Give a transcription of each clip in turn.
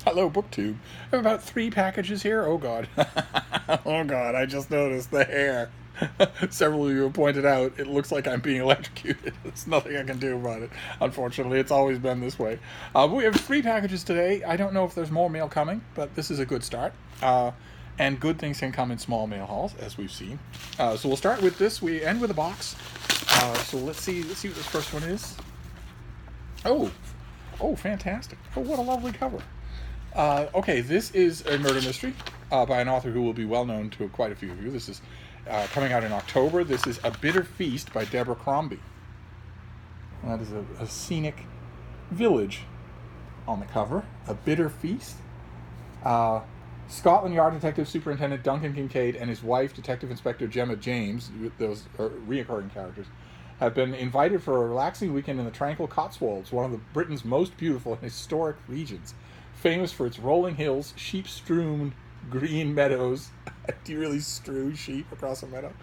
Hello, BookTube. I have about 3 packages here. Oh, God. Oh, God, I just noticed the hair. Several of you have pointed out it looks like I'm being electrocuted. There's nothing I can do about it. Unfortunately, it's always been this way. We have 3 packages today. I don't know if there's more mail coming, but this is a good start. And good things can come in small mail hauls, as we've seen. So we'll start with this. We end with a box. So let's see what this first one is. Oh, fantastic. Oh, what a lovely cover. Okay, this is a murder mystery by an author who will be well known to quite a few of you. This is coming out in October. This is A Bitter Feast by Deborah Crombie. And that is a scenic village on the cover. A Bitter Feast. Scotland Yard Detective Superintendent Duncan Kincaid and his wife, Detective Inspector Gemma James, those are reoccurring characters, have been invited for a relaxing weekend in the tranquil Cotswolds, one of Britain's most beautiful and historic regions, famous for its rolling hills, sheep-strewn green meadows. Do you really strew sheep across a meadow?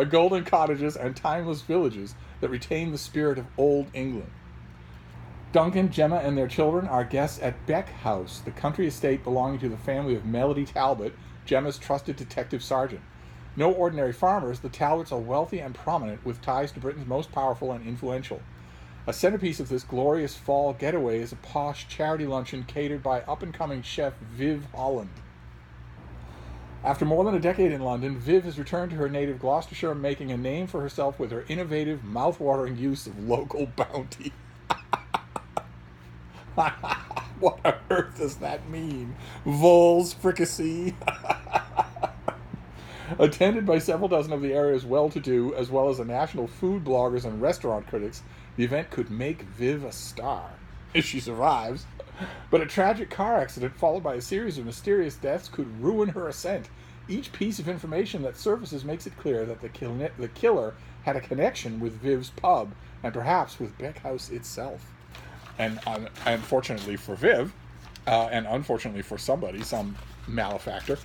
Golden cottages and timeless villages that retain the spirit of old England. Duncan, Gemma, and their children are guests at Beck House, the country estate belonging to the family of Melody Talbot, Gemma's trusted detective sergeant. No ordinary farmers, the Talbots are wealthy and prominent, with ties to Britain's most powerful and influential. A centerpiece of this glorious fall getaway is a posh charity luncheon catered by up-and-coming chef Viv Holland. After more than a decade in London, Viv has returned to her native Gloucestershire, making a name for herself with her innovative, mouth-watering use of local bounty. What on earth does that mean? Voles fricassee? Attended by several dozen of the area's well-to-do, as well as the national food bloggers and restaurant critics, the event could make Viv a star, if she survives. But a tragic car accident followed by a series of mysterious deaths could ruin her ascent. Each piece of information that surfaces makes it clear that the killer had a connection with Viv's pub, and perhaps with Beck House itself. And unfortunately for Viv, and unfortunately for somebody, some malefactor,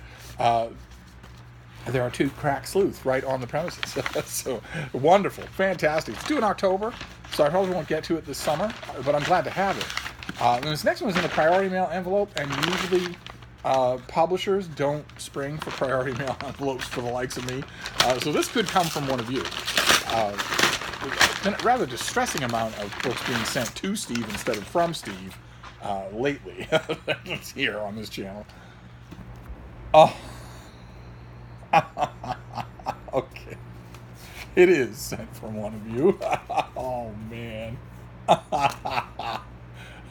there are 2 crack sleuths right on the premises. So wonderful, fantastic. It's due in October, so I probably won't get to it this summer, but I'm glad to have it. And this next one is in a priority mail envelope, and usually publishers don't spring for priority mail envelopes for the likes of me. So this could come from one of you. A rather distressing amount of books being sent to Steve instead of from Steve lately. That's here on this channel. Oh. Okay. It is sent from one of you. Oh, man.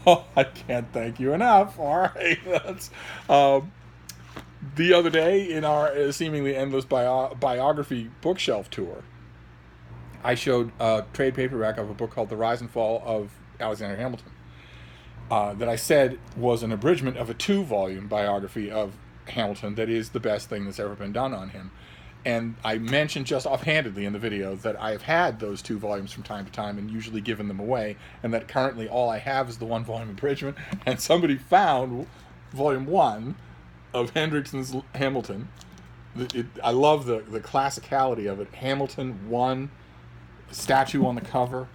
Oh, I can't thank you enough. All right. That's the other day in our seemingly endless biography bookshelf tour, I showed a trade paperback of a book called The Rise and Fall of Alexander Hamilton that I said was an abridgment of a 2-volume biography of Hamilton that is the best thing that's ever been done on him. And I mentioned just offhandedly in the video that I have had those 2 volumes from time to time and usually given them away, and that currently all I have is the 1-volume abridgment, and somebody found volume 1 of Hendrickson's Hamilton. I love the classicality of it. Hamilton 1, statue on the cover,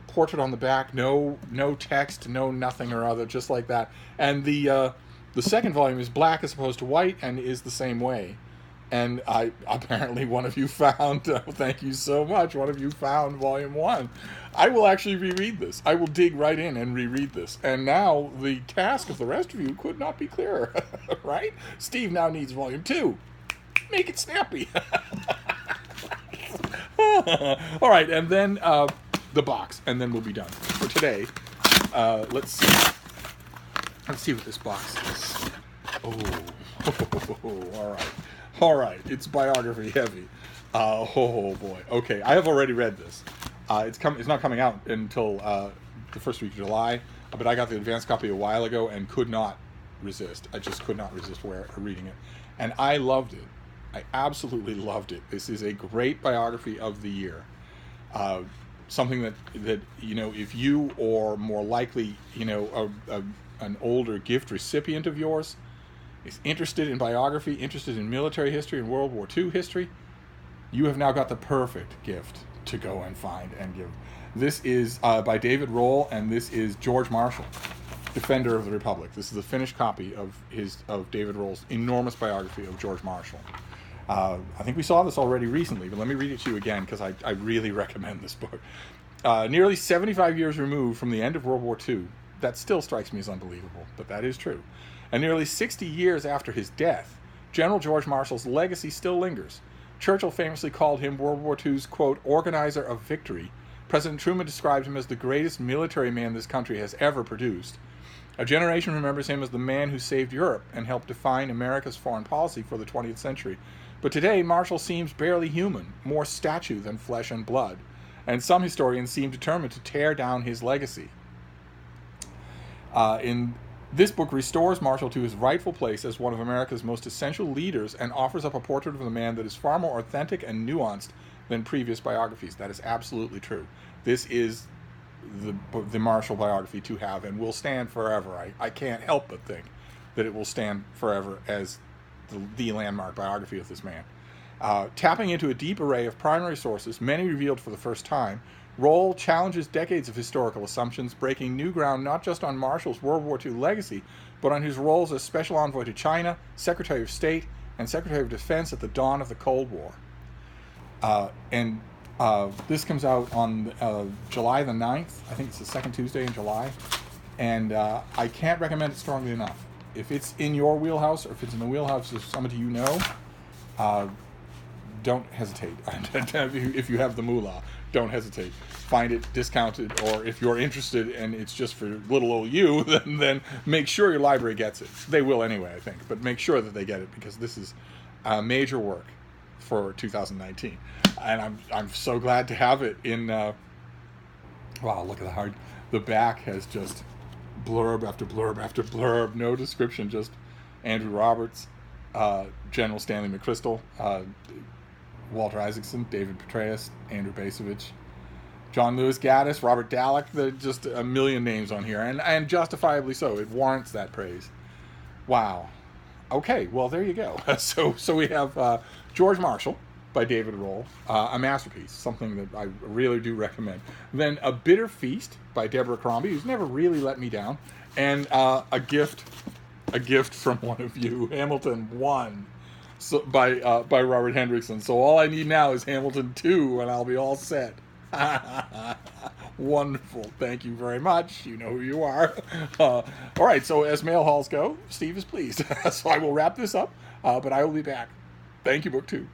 portrait on the back, no text, no nothing or other, just like that. And the second volume is black as opposed to white and is the same way. And apparently one of you found, thank you so much, one of you found volume 1. I will actually reread this. I will dig right in and reread this. And now the task of the rest of you could not be clearer, right? Steve now needs volume 2. Make it snappy. All right, and then the box, and then we'll be done for today. Let's see what this box is. Oh, all right. It's biography heavy. Oh boy. Okay, I have already read this. It's not coming out until the first week of July, but I got the advanced copy a while ago and could not resist. I just could not resist reading it, and I loved it. I absolutely loved it. This is a great biography of the year. Something that if you, or more likely, an older gift recipient of yours is interested in biography, interested in military history and World War II history, you have now got the perfect gift to go and find and give. This is by David Rohl, and this is George Marshall. defender of the Republic. This is a finished copy of David Roll's enormous biography of George Marshall. I think we saw this already recently, but let me read it to you again because I really recommend this book. Nearly 75 years removed from the end of World War II, that still strikes me as unbelievable, but that is true. And nearly 60 years after his death, General George Marshall's legacy still lingers. Churchill famously called him World War II's, quote, organizer of victory. President Truman described him as the greatest military man this country has ever produced. A generation remembers him as the man who saved Europe and helped define America's foreign policy for the 20th century. But today, Marshall seems barely human, more statue than flesh and blood. And some historians seem determined to tear down his legacy. In this book restores Marshall to his rightful place as one of America's most essential leaders and offers up a portrait of a man that is far more authentic and nuanced than previous biographies. That is absolutely true. This is the Marshall biography to have and will stand forever. I can't help but think that it will stand forever as the landmark biography of this man. Tapping into a deep array of primary sources, many revealed for the first time, Roll challenges decades of historical assumptions, breaking new ground not just on Marshall's World War II legacy, but on his roles as Special Envoy to China, Secretary of State, and Secretary of Defense at the dawn of the Cold War. This comes out on July the 9th. I think it's the second Tuesday in July. And I can't recommend it strongly enough. If it's in your wheelhouse, or if it's in the wheelhouse of somebody you know, don't hesitate. If you have the moolah, don't hesitate. Find it discounted, or if you're interested and it's just for little old you, then make sure your library gets it. They will anyway, I think, but make sure that they get it because this is a major work for 2019. And I'm so glad to have it in. Wow, look at the back has just blurb after blurb after blurb, no description, just Andrew Roberts, General Stanley McChrystal, Walter Isaacson, David Petraeus, Andrew Basovich, John Lewis Gaddis, Robert Dallek. Just a million names on here, and justifiably so. It warrants that praise. Wow. Okay, well, there you go. So we have George Marshall by David Roll, a masterpiece, something that I really do recommend. Then A Bitter Feast by Deborah Crombie, who's never really let me down, and a gift from one of you, Hamilton 1, by Robert Hendrickson. So all I need now is Hamilton 2, and I'll be all set. Wonderful. Thank you very much. You know who you are. All right, so as mail hauls go, Steve is pleased. So I will wrap this up, but I will be back. Thank you, Book 2.